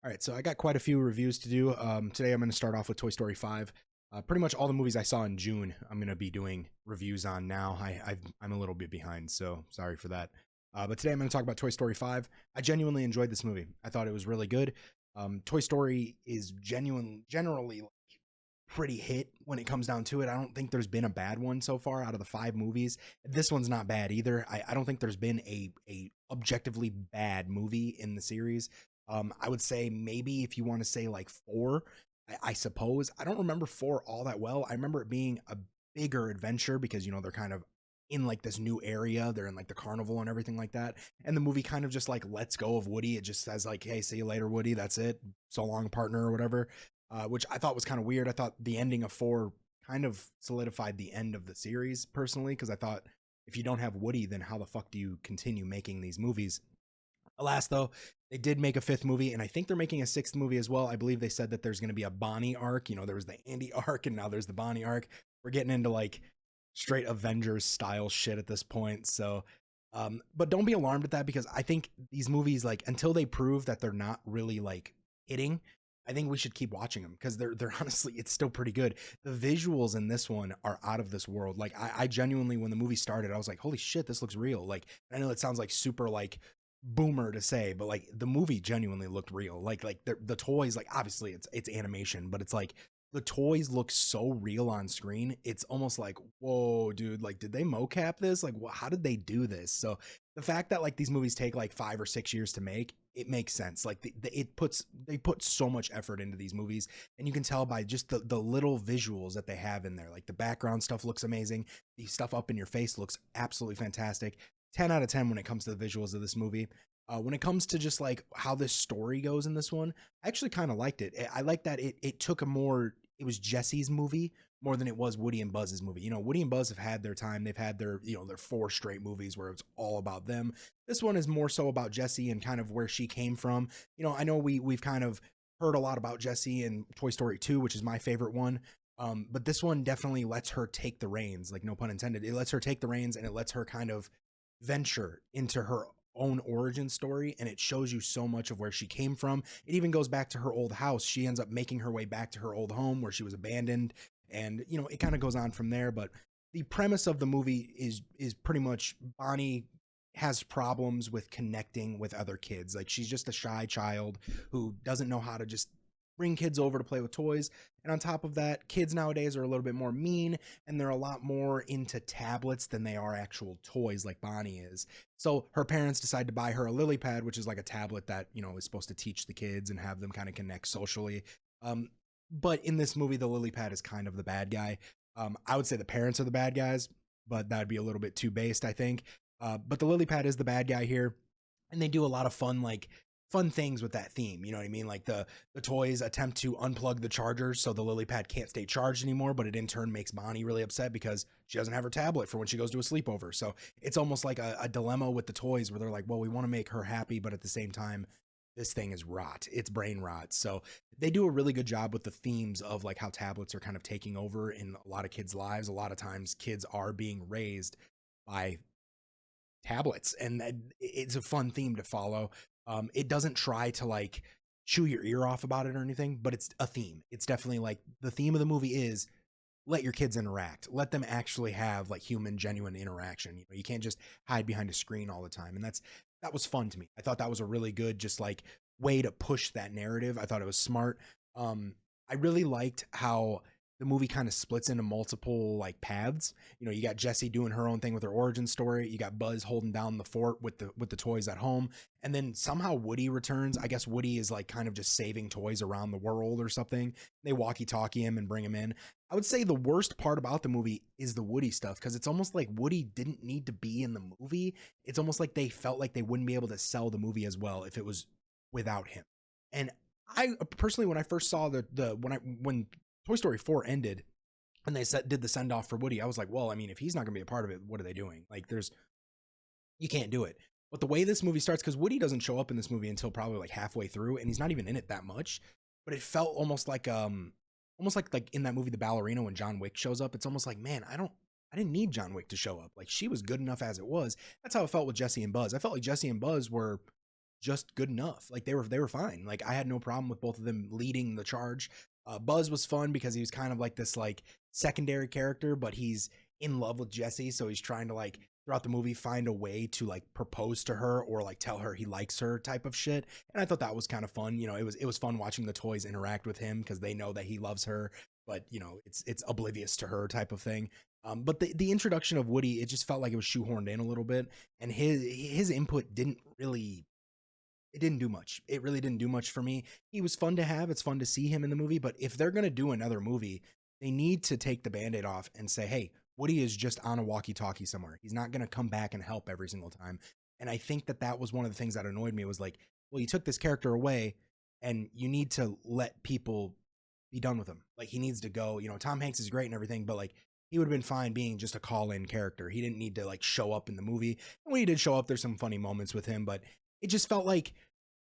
All right, so I got quite a few reviews to do. Today I'm going to start off with Toy Story 5. Pretty much all the movies I saw in June, I'm going to be doing reviews on now. I'm a little bit behind, so sorry for that. But today I'm going to talk about Toy Story 5. I genuinely enjoyed this movie. I thought it was really good. Toy Story is generally like pretty hit when it comes down to it. I don't think there's been a bad one so far out of the five movies. This one's not bad either. I don't think there's been a objectively bad movie in the series. I would say maybe if you want to say like four, I suppose. I don't remember four all that well. I remember it being a bigger adventure because, they're kind of in like this new area. They're in like the carnival and everything like that. And the movie kind of just like lets go of Woody. It just says like, hey, see you later, Woody. That's it. So long, partner, or whatever. Which I thought was kind of weird. I thought the ending of four kind of solidified the end of the series personally, because I thought if you don't have Woody, then how the fuck do you continue making these movies? Alas, though, they did make a fifth movie, and I think they're making a sixth movie as well. I believe they said that there's going to be a Bonnie arc. There was the Andy arc, and now there's the Bonnie arc. We're getting into like straight Avengers style shit at this point. So, but don't be alarmed at that, because I think these movies, like, until they prove that they're not really like hitting, I think we should keep watching them, because they're honestly, it's still pretty good. The visuals in this one are out of this world. Like, I genuinely, when the movie started, I was like, holy shit, this looks real. Like, I know it sounds like super like boomer to say, but like the movie genuinely looked real. Like the toys, like obviously it's animation, but it's like the toys look so real on screen. It's almost like, whoa, dude, like did they mocap this? Like, how did they do this? So the fact that like these movies take like 5 or 6 years to make, it makes sense. Like they put so much effort into these movies, and you can tell by just the little visuals that they have in there. Like the background stuff looks amazing. The stuff up in your face looks absolutely fantastic. 10 out of 10 when it comes to the visuals of this movie. When it comes to just like how this story goes in this one, I actually kind of liked it. I like that it took a more, it was Jesse's movie more than it was Woody and Buzz's movie. Woody and Buzz have had their time. They've had their four straight movies where it's all about them. This one is more so about Jesse and kind of where she came from. I know we've kind of heard a lot about Jesse in Toy Story 2, which is my favorite one. But this one definitely lets her take the reins, like no pun intended. It lets her take the reins, and it lets her kind of venture into her own origin story, and it shows you so much of where she came from. It even goes back to her old house. She ends up making her way back to her old home where she was abandoned, and it kind of goes on from there. But the premise of the movie is pretty much Bonnie has problems with connecting with other kids. Like, she's just a shy child who doesn't know how to just bring kids over to play with toys. And on top of that, kids nowadays are a little bit more mean, and they're a lot more into tablets than they are actual toys like Bonnie is. So her parents decide to buy her a lily pad, which is like a tablet that, is supposed to teach the kids and have them kind of connect socially. But in this movie, the lily pad is kind of the bad guy. I would say the parents are the bad guys, but that'd be a little bit too based, I think. But the lily pad is the bad guy here, and they do a lot of fun things with that theme. You know what I mean? Like the toys attempt to unplug the charger so the lily pad can't stay charged anymore, but it in turn makes Bonnie really upset because she doesn't have her tablet for when she goes to a sleepover. So it's almost like a dilemma with the toys where they're like, well, we want to make her happy, but at the same time, this thing is rot. It's brain rot. So they do a really good job with the themes of like how tablets are kind of taking over in a lot of kids' lives. A lot of times kids are being raised by tablets, and it's a fun theme to follow. It doesn't try to like chew your ear off about it or anything, but it's a theme. It's definitely like the theme of the movie is let your kids interact, let them actually have like human genuine interaction. You can't just hide behind a screen all the time. And that was fun to me. I thought that was a really good just like way to push that narrative. I thought it was smart. I really liked how the movie kind of splits into multiple like paths. You got Jessie doing her own thing with her origin story. You got Buzz holding down the fort with the toys at home, and then somehow Woody returns. I guess Woody is like kind of just saving toys around the world or something. They walkie-talkie him and bring him in. I would say the worst part about the movie is the Woody stuff, because it's almost like Woody didn't need to be in the movie. It's almost like they felt like they wouldn't be able to sell the movie as well if it was without him. And I personally, when I first saw when Toy Story 4 ended and they did the send off for Woody, I was like, well, I mean, if he's not going to be a part of it, what are they doing? Like, you can't do it. But the way this movie starts, because Woody doesn't show up in this movie until probably like halfway through, and he's not even in it that much, but it felt almost like in that movie, The Ballerina, when John Wick shows up. It's almost like, man, I didn't need John Wick to show up. Like, she was good enough as it was. That's how it felt with Jesse and Buzz. I felt like Jesse and Buzz were just good enough. Like they were fine. Like I had no problem with both of them leading the charge. Buzz was fun because he was kind of like this like secondary character, but he's in love with Jessie, so he's trying to like throughout the movie find a way to like propose to her or like tell her he likes her type of shit. And I thought that was kind of fun. You know, it was fun watching the toys interact with him because they know that he loves her, but you know, it's oblivious to her type of thing. But the introduction of Woody, it just felt like it was shoehorned in a little bit, and his input didn't really, it didn't do much. It really didn't do much for me. He was fun to have. It's fun to see him in the movie, but if they're gonna do another movie, they need to take the band-aid off and say, hey, Woody is just on a walkie-talkie somewhere. He's not gonna come back and help every single time. And I think that that was one of the things that annoyed me was like, well, you took this character away, and you need to let people be done with him. Like he needs to go. You know, Tom Hanks is great and everything, but like he would have been fine being just a call-in character. He didn't need to like show up in the movie. And when he did show up, there's some funny moments with him, but it just felt like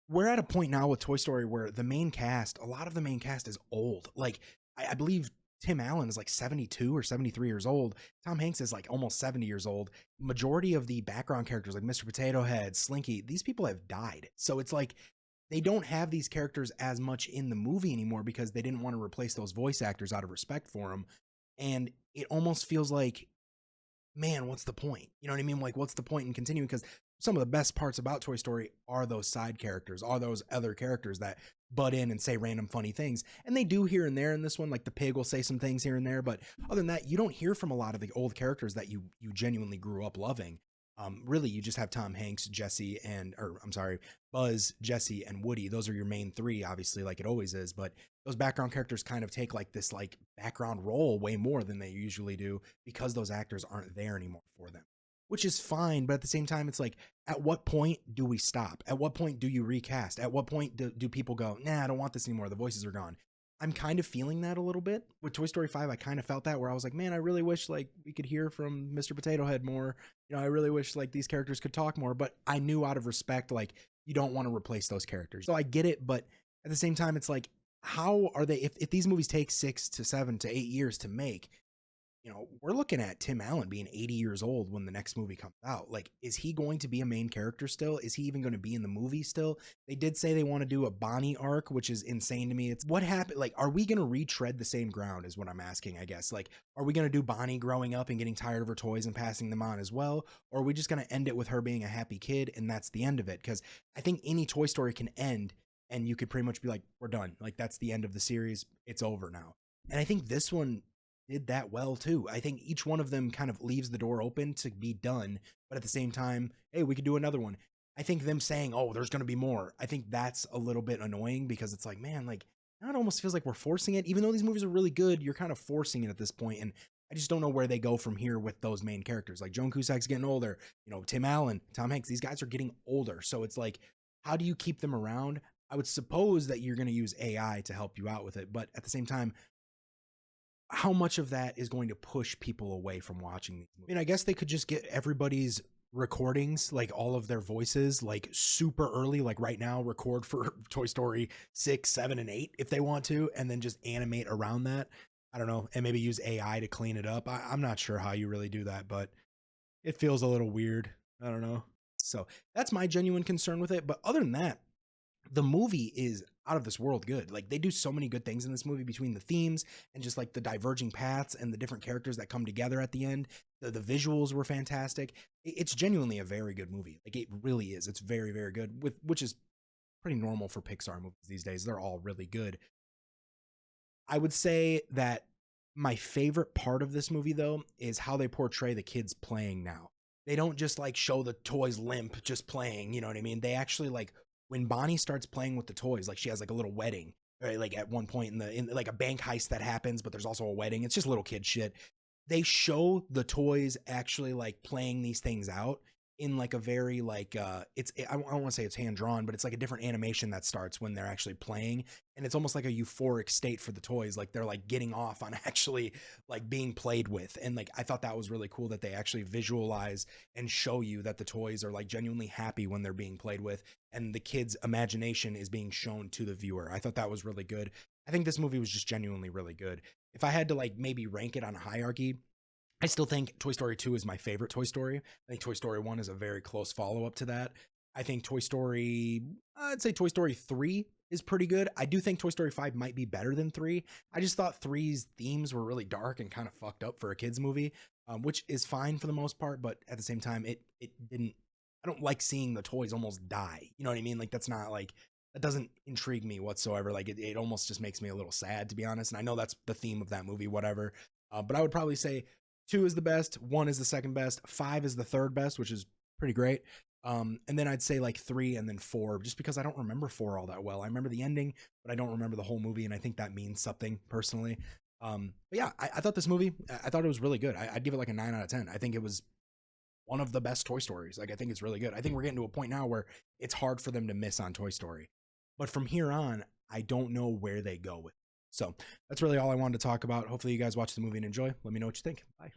we're at a point now with Toy Story where the main cast, a lot of the main cast is old. Like I believe Tim Allen is like 72 or 73 years old. Tom Hanks is like almost 70 years old. Majority of the background characters like Mr. Potato Head, Slinky, these people have died. So it's like they don't have these characters as much in the movie anymore because they didn't want to replace those voice actors out of respect for them. And it almost feels like, man, what's the point? You know what I mean? Like, what's the point in continuing? Because some of the best parts about Toy Story are those side characters, are those other characters that butt in and say random funny things. And they do here and there in this one, like the pig will say some things here and there. But other than that, you don't hear from a lot of the old characters that you genuinely grew up loving. Really, you just have Tom Hanks, Jesse, or I'm sorry, Buzz, Jesse, and Woody. Those are your main three, obviously, like it always is. But those background characters kind of take like this like background role way more than they usually do because those actors aren't there anymore for them, which is fine. But at the same time, it's like, at what point do we stop? At what point do you recast? At what point do people go, nah, I don't want this anymore. The voices are gone. I'm kind of feeling that a little bit with Toy Story 5. I kind of felt that where I was like, man, I really wish like we could hear from Mr. Potato Head more. You know, I really wish like these characters could talk more, but I knew out of respect, like you don't want to replace those characters. So I get it. But at the same time, it's like, how are they, if these movies take 6 to 7 to 8 years to make, you know, we're looking at Tim Allen being 80 years old when the next movie comes out. Like, is he going to be a main character still? Is he even going to be in the movie still? They did say they want to do a Bonnie arc, which is insane to me. It's what happened. Like, are we going to retread the same ground is what I'm asking, I guess. Like, are we going to do Bonnie growing up and getting tired of her toys and passing them on as well? Or are we just going to end it with her being a happy kid and that's the end of it? Because I think any Toy Story can end and you could pretty much be like, we're done. Like, that's the end of the series. It's over now. And I think this one did that well too. I think each one of them kind of leaves the door open to be done, but at the same time, hey, we could do another one. I think them saying, oh, there's going to be more, I think that's a little bit annoying because it's like, man, like now it almost feels like we're forcing it. Even though these movies are really good, you're kind of forcing it at this point. And I just don't know where they go from here with those main characters. Like Joan Cusack's getting older, you know, Tim Allen, Tom Hanks, these guys are getting older. So it's like, how do you keep them around? I would suppose that you're going to use AI to help you out with it. But at the same time, how much of that is going to push people away from watching these movies? I mean, I guess they could just get everybody's recordings, like all of their voices, like super early, like right now, record for Toy Story 6, 7, and 8 if they want to, and then just animate around that. I don't know, and maybe use AI to clean it up. I'm not sure how you really do that, but it feels a little weird. I don't know. So that's my genuine concern with it. But other than that, the movie is out of this world good. Like they do so many good things in this movie between the themes and just like the diverging paths and the different characters that come together at the end. The visuals were fantastic. It's genuinely a very good movie. Like it really is. It's very, very good, with which is pretty normal for Pixar movies these days. They're all really good. I would say that my favorite part of this movie though is how they portray the kids playing now. They don't just like show the toys limp just playing, you know what I mean? They actually like when Bonnie starts playing with the toys, like she has like a little wedding, right? Like at one point in like a bank heist that happens, but there's also a wedding. It's just little kid shit. They show the toys actually like playing these things out in like a very like I don't want to say it's hand drawn, but it's like a different animation that starts when they're actually playing, and it's almost like a euphoric state for the toys, like they're like getting off on actually like being played with. And like I thought that was really cool that they actually visualize and show you that the toys are like genuinely happy when they're being played with, and the kids imagination is being shown to the viewer. I thought that was really good. I think this movie was just genuinely really good. If I had to like maybe rank it on a hierarchy, I still think Toy Story 2 is my favorite Toy Story. I think Toy Story 1 is a very close follow-up to that. I think Toy Story, I'd say Toy Story 3 is pretty good. I do think Toy Story 5 might be better than 3. I just thought three's themes were really dark and kind of fucked up for a kids movie, which is fine for the most part, but at the same time, it didn't. I don't like seeing the toys almost die. You know what I mean? Like that's not like that doesn't intrigue me whatsoever. Like it almost just makes me a little sad, to be honest. And I know that's the theme of that movie, whatever. But I would probably say two is the best, one is the second best, five is the third best, which is pretty great. And then I'd say like three and then four, just because I don't remember four all that well. I remember the ending, but I don't remember the whole movie, and I think that means something personally. But yeah, I thought this movie, I thought it was really good. I'd give it like a 9 out of 10. I think it was one of the best Toy Stories. Like I think it's really good. I think we're getting to a point now where it's hard for them to miss on Toy Story. But from here on, I don't know where they go with it. So that's really all I wanted to talk about. Hopefully you guys watch the movie and enjoy. Let me know what you think. Bye.